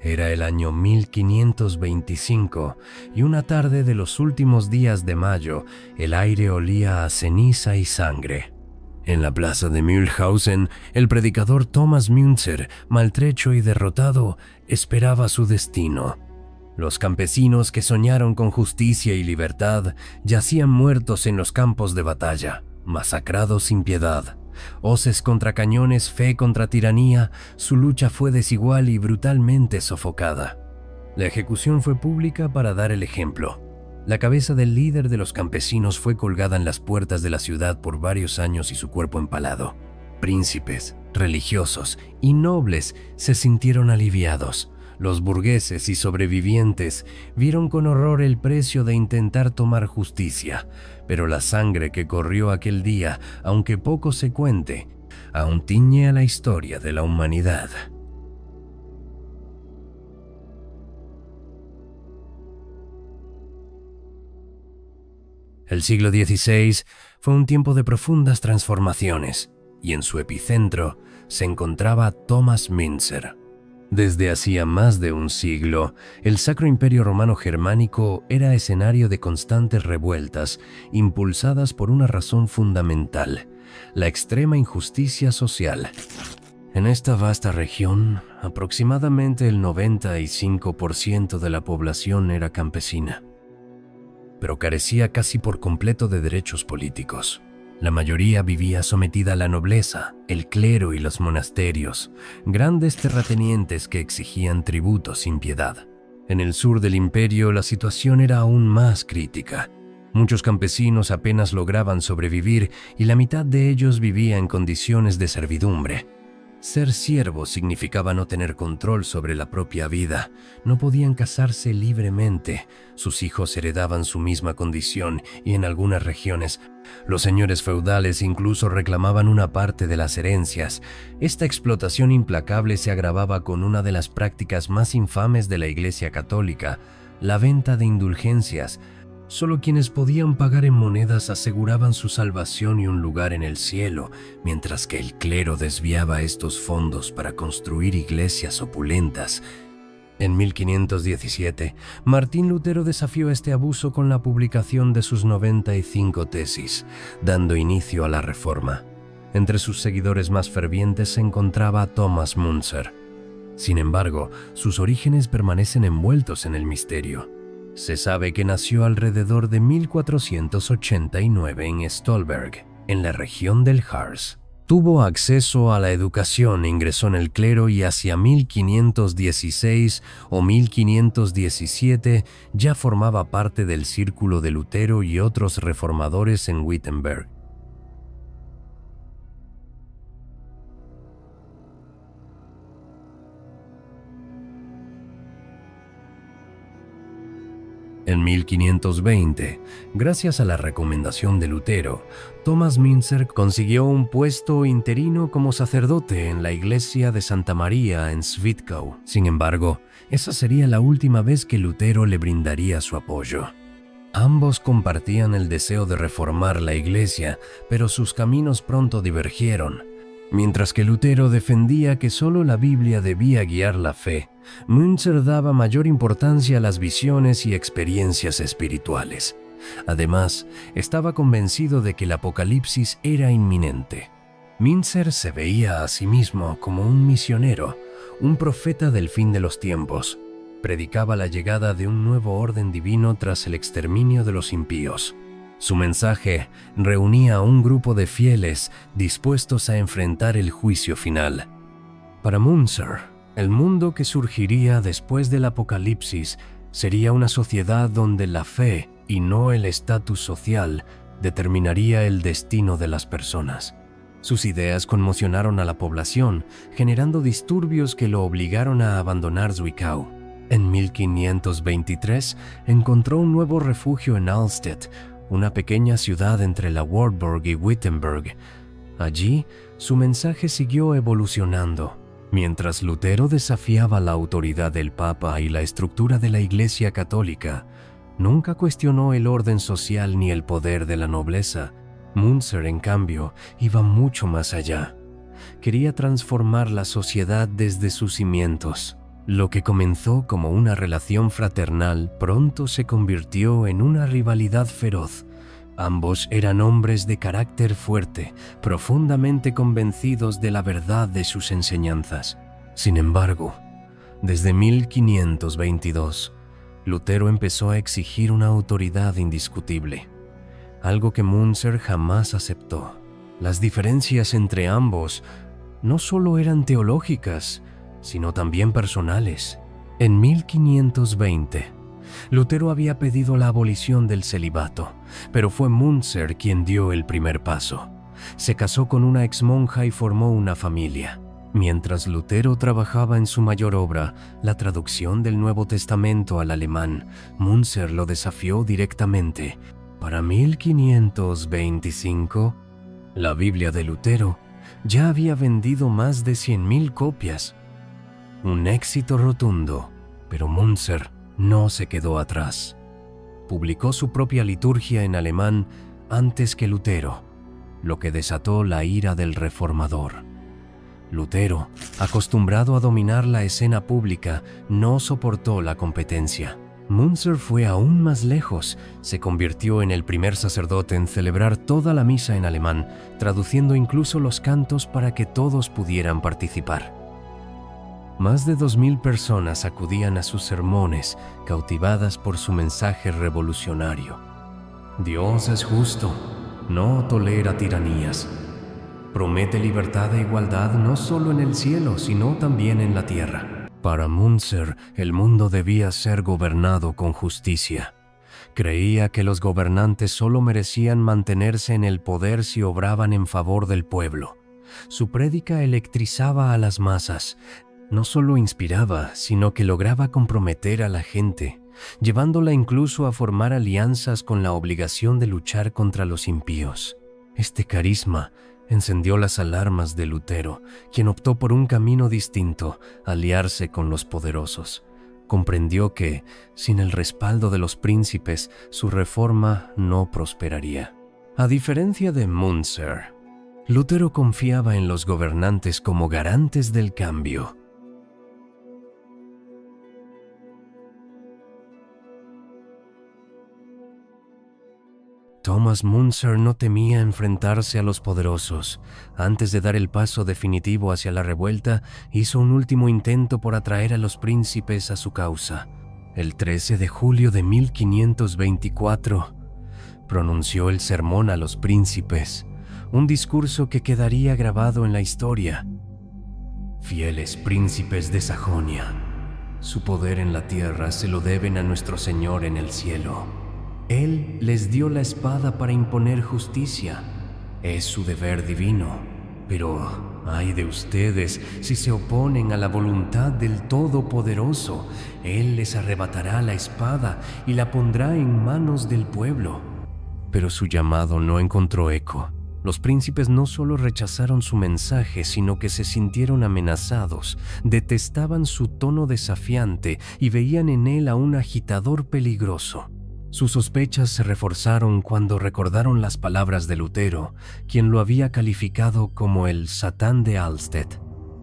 Era el año 1525 y una tarde de los últimos días de mayo, el aire olía a ceniza y sangre. En la plaza de Mühlhausen, el predicador Thomas Müntzer, maltrecho y derrotado, esperaba su destino. Los campesinos que soñaron con justicia y libertad yacían muertos en los campos de batalla, masacrados sin piedad. Hoces contra cañones, fe contra tiranía, su lucha fue desigual y brutalmente sofocada. La ejecución fue pública para dar el ejemplo. La cabeza del líder de los campesinos fue colgada en las puertas de la ciudad por varios años y su cuerpo empalado. Príncipes, religiosos y nobles se sintieron aliviados. Los burgueses y sobrevivientes vieron con horror el precio de intentar tomar justicia, pero la sangre que corrió aquel día, aunque poco se cuente, aún tiñe a la historia de la humanidad. El siglo XVI fue un tiempo de profundas transformaciones, y en su epicentro se encontraba Thomas Müntzer. Desde hacía más de un siglo, el Sacro Imperio Romano Germánico era escenario de constantes revueltas, impulsadas por una razón fundamental: la extrema injusticia social. En esta vasta región, aproximadamente el 95% de la población era campesina, pero carecía casi por completo de derechos políticos. La mayoría vivía sometida a la nobleza, el clero y los monasterios, grandes terratenientes que exigían tributo sin piedad. En el sur del imperio la situación era aún más crítica. Muchos campesinos apenas lograban sobrevivir y la mitad de ellos vivía en condiciones de servidumbre. Ser siervo significaba no tener control sobre la propia vida. No podían casarse libremente. Sus hijos heredaban su misma condición y en algunas regiones los señores feudales incluso reclamaban una parte de las herencias. Esta explotación implacable se agravaba con una de las prácticas más infames de la Iglesia Católica: la venta de indulgencias. Solo quienes podían pagar en monedas aseguraban su salvación y un lugar en el cielo, mientras que el clero desviaba estos fondos para construir iglesias opulentas. En 1517, Martín Lutero desafió este abuso con la publicación de sus 95 tesis, dando inicio a la Reforma. Entre sus seguidores más fervientes se encontraba Thomas Müntzer. Sin embargo, sus orígenes permanecen envueltos en el misterio. Se sabe que nació alrededor de 1489 en Stolberg, en la región del Harz. Tuvo acceso a la educación, ingresó en el clero y hacia 1516 o 1517 ya formaba parte del círculo de Lutero y otros reformadores en Wittenberg. En 1520, gracias a la recomendación de Lutero, Thomas Müntzer consiguió un puesto interino como sacerdote en la iglesia de Santa María en Zwickau. Sin embargo, esa sería la última vez que Lutero le brindaría su apoyo. Ambos compartían el deseo de reformar la iglesia, pero sus caminos pronto divergieron. Mientras que Lutero defendía que solo la Biblia debía guiar la fe, Müntzer daba mayor importancia a las visiones y experiencias espirituales. Además, estaba convencido de que el apocalipsis era inminente. Müntzer se veía a sí mismo como un misionero, un profeta del fin de los tiempos. Predicaba la llegada de un nuevo orden divino tras el exterminio de los impíos. Su mensaje reunía a un grupo de fieles dispuestos a enfrentar el juicio final. Para Müntzer, el mundo que surgiría después del apocalipsis sería una sociedad donde la fe y no el estatus social determinaría el destino de las personas. Sus ideas conmocionaron a la población, generando disturbios que lo obligaron a abandonar Zwickau. En 1523 encontró un nuevo refugio en Alstedt, una pequeña ciudad entre la Wartburg y Wittenberg. Allí, su mensaje siguió evolucionando. Mientras Lutero desafiaba la autoridad del Papa y la estructura de la Iglesia Católica, nunca cuestionó el orden social ni el poder de la nobleza. Müntzer, en cambio, iba mucho más allá. Quería transformar la sociedad desde sus cimientos. Lo que comenzó como una relación fraternal pronto se convirtió en una rivalidad feroz. Ambos eran hombres de carácter fuerte, profundamente convencidos de la verdad de sus enseñanzas. Sin embargo, desde 1522, Lutero empezó a exigir una autoridad indiscutible, algo que Münzer jamás aceptó. Las diferencias entre ambos no solo eran teológicas, sino también personales. En 1520, Lutero había pedido la abolición del celibato, pero fue Münzer quien dio el primer paso. Se casó con una exmonja y formó una familia. Mientras Lutero trabajaba en su mayor obra, la traducción del Nuevo Testamento al alemán, Münzer lo desafió directamente. Para 1525, la Biblia de Lutero ya había vendido más de 100.000 copias. Un éxito rotundo, pero Münzer no se quedó atrás. Publicó su propia liturgia en alemán antes que Lutero, lo que desató la ira del reformador. Lutero, acostumbrado a dominar la escena pública, no soportó la competencia. Münzer fue aún más lejos. Se convirtió en el primer sacerdote en celebrar toda la misa en alemán, traduciendo incluso los cantos para que todos pudieran participar. Más de 2.000 personas acudían a sus sermones, cautivadas por su mensaje revolucionario. Dios es justo, no tolera tiranías. Promete libertad e igualdad no solo en el cielo, sino también en la tierra. Para Münzer, el mundo debía ser gobernado con justicia. Creía que los gobernantes solo merecían mantenerse en el poder si obraban en favor del pueblo. Su prédica electrizaba a las masas. No solo inspiraba, sino que lograba comprometer a la gente, llevándola incluso a formar alianzas con la obligación de luchar contra los impíos. Este carisma encendió las alarmas de Lutero, quien optó por un camino distinto: aliarse con los poderosos. Comprendió que, sin el respaldo de los príncipes, su reforma no prosperaría. A diferencia de Münzer, Lutero confiaba en los gobernantes como garantes del cambio. Thomas Münzer no temía enfrentarse a los poderosos. Antes de dar el paso definitivo hacia la revuelta, hizo un último intento por atraer a los príncipes a su causa. El 13 de julio de 1524, pronunció el sermón a los príncipes, un discurso que quedaría grabado en la historia. Fieles príncipes de Sajonia, su poder en la tierra se lo deben a nuestro Señor en el cielo. Él les dio la espada para imponer justicia. Es su deber divino. Pero ay de ustedes si se oponen a la voluntad del Todopoderoso. Él les arrebatará la espada y la pondrá en manos del pueblo. Pero su llamado no encontró eco. Los príncipes no solo rechazaron su mensaje, sino que se sintieron amenazados, detestaban su tono desafiante y veían en él a un agitador peligroso. Sus sospechas se reforzaron cuando recordaron las palabras de Lutero, quien lo había calificado como el Satán de Alstedt.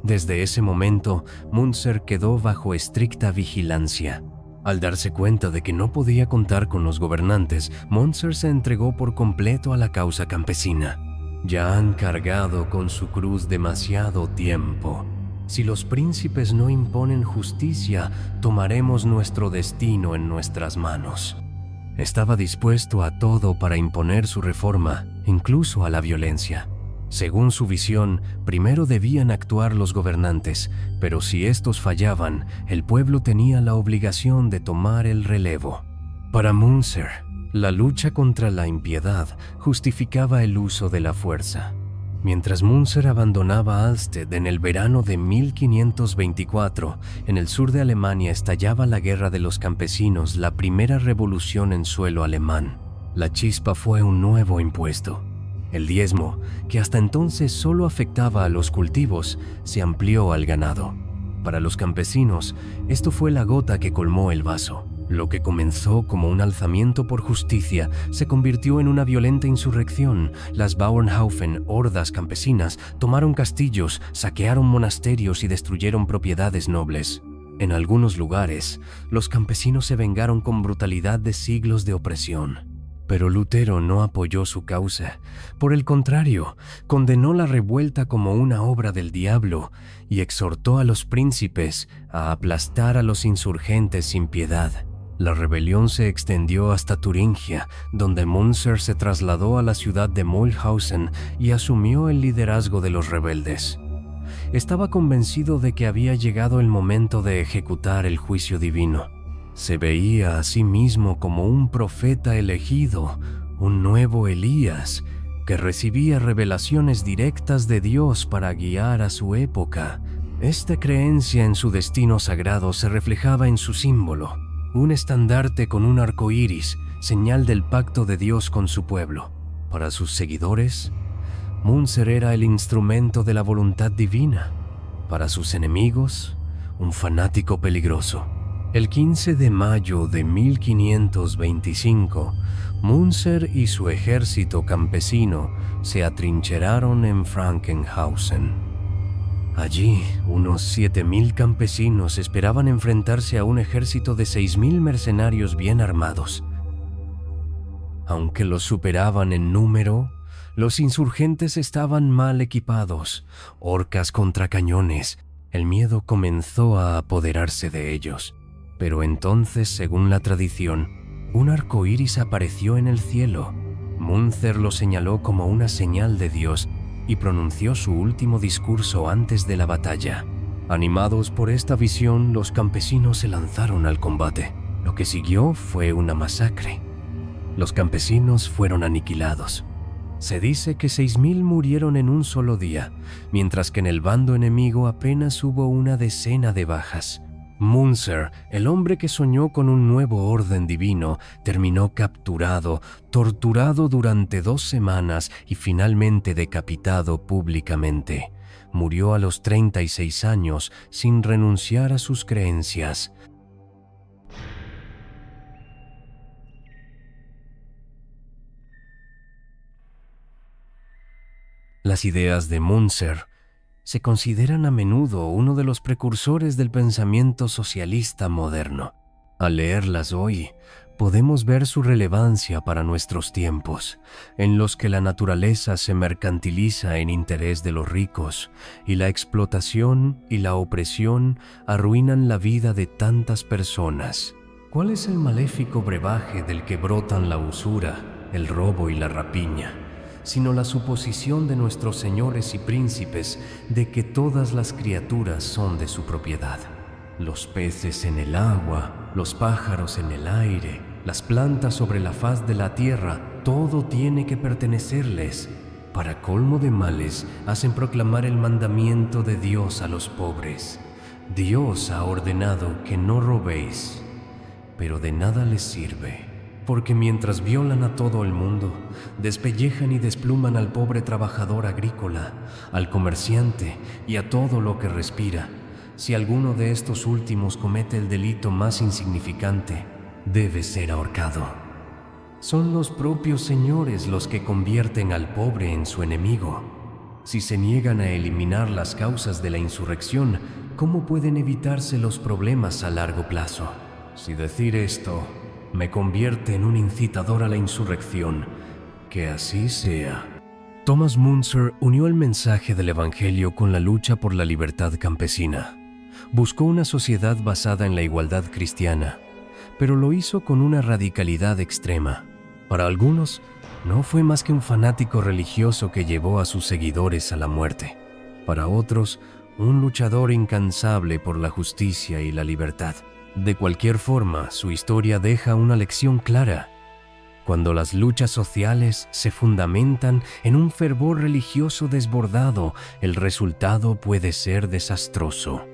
Desde ese momento, Münzer quedó bajo estricta vigilancia. Al darse cuenta de que no podía contar con los gobernantes, Münzer se entregó por completo a la causa campesina. Ya han cargado con su cruz demasiado tiempo. Si los príncipes no imponen justicia, tomaremos nuestro destino en nuestras manos. Estaba dispuesto a todo para imponer su reforma, incluso a la violencia. Según su visión, primero debían actuar los gobernantes, pero si estos fallaban, el pueblo tenía la obligación de tomar el relevo. Para Münzer, la lucha contra la impiedad justificaba el uso de la fuerza. Mientras Münzer abandonaba Alstedt en el verano de 1524, en el sur de Alemania estallaba la Guerra de los Campesinos, la primera revolución en suelo alemán. La chispa fue un nuevo impuesto. El diezmo, que hasta entonces solo afectaba a los cultivos, se amplió al ganado. Para los campesinos, esto fue la gota que colmó el vaso. Lo que comenzó como un alzamiento por justicia se convirtió en una violenta insurrección. Las Bauernhaufen, hordas campesinas, tomaron castillos, saquearon monasterios y destruyeron propiedades nobles. En algunos lugares, los campesinos se vengaron con brutalidad de siglos de opresión. Pero Lutero no apoyó su causa. Por el contrario, condenó la revuelta como una obra del diablo y exhortó a los príncipes a aplastar a los insurgentes sin piedad. La rebelión se extendió hasta Turingia, donde Münzer se trasladó a la ciudad de Mühlhausen y asumió el liderazgo de los rebeldes. Estaba convencido de que había llegado el momento de ejecutar el juicio divino. Se veía a sí mismo como un profeta elegido, un nuevo Elías, que recibía revelaciones directas de Dios para guiar a su época. Esta creencia en su destino sagrado se reflejaba en su símbolo, un estandarte con un arco iris, señal del pacto de Dios con su pueblo. Para sus seguidores, Münzer era el instrumento de la voluntad divina. Para sus enemigos, un fanático peligroso. El 15 de mayo de 1525, Münzer y su ejército campesino se atrincheraron en Frankenhausen. Allí, unos 7.000 campesinos esperaban enfrentarse a un ejército de 6.000 mercenarios bien armados. Aunque los superaban en número, los insurgentes estaban mal equipados, horcas contra cañones. El miedo comenzó a apoderarse de ellos. Pero entonces, según la tradición, un arco iris apareció en el cielo. Münzer lo señaló como una señal de Dios y pronunció su último discurso antes de la batalla. Animados por esta visión, los campesinos se lanzaron al combate. Lo que siguió fue una masacre. Los campesinos fueron aniquilados. Se dice que 6.000 murieron en un solo día, mientras que en el bando enemigo apenas hubo una decena de bajas. Münzer, el hombre que soñó con un nuevo orden divino, terminó capturado, torturado durante 2 semanas y finalmente decapitado públicamente. Murió a los 36 años sin renunciar a sus creencias. Las ideas de Münzer se consideran a menudo uno de los precursores del pensamiento socialista moderno. Al leerlas hoy, podemos ver su relevancia para nuestros tiempos, en los que la naturaleza se mercantiliza en interés de los ricos, y la explotación y la opresión arruinan la vida de tantas personas. ¿Cuál es el maléfico brebaje del que brotan la usura, el robo y la rapiña, sino la suposición de nuestros señores y príncipes de que todas las criaturas son de su propiedad? Los peces en el agua, los pájaros en el aire, las plantas sobre la faz de la tierra, todo tiene que pertenecerles. Para colmo de males, hacen proclamar el mandamiento de Dios a los pobres. Dios ha ordenado que no robéis, pero de nada les sirve. Porque mientras violan a todo el mundo, despellejan y despluman al pobre trabajador agrícola, al comerciante y a todo lo que respira. Si alguno de estos últimos comete el delito más insignificante, debe ser ahorcado. Son los propios señores los que convierten al pobre en su enemigo. Si se niegan a eliminar las causas de la insurrección, ¿cómo pueden evitarse los problemas a largo plazo? Si decir esto me convierte en un incitador a la insurrección, que así sea. Thomas Münzer unió el mensaje del Evangelio con la lucha por la libertad campesina. Buscó una sociedad basada en la igualdad cristiana, pero lo hizo con una radicalidad extrema. Para algunos, no fue más que un fanático religioso que llevó a sus seguidores a la muerte. Para otros, un luchador incansable por la justicia y la libertad. De cualquier forma, su historia deja una lección clara. Cuando las luchas sociales se fundamentan en un fervor religioso desbordado, el resultado puede ser desastroso.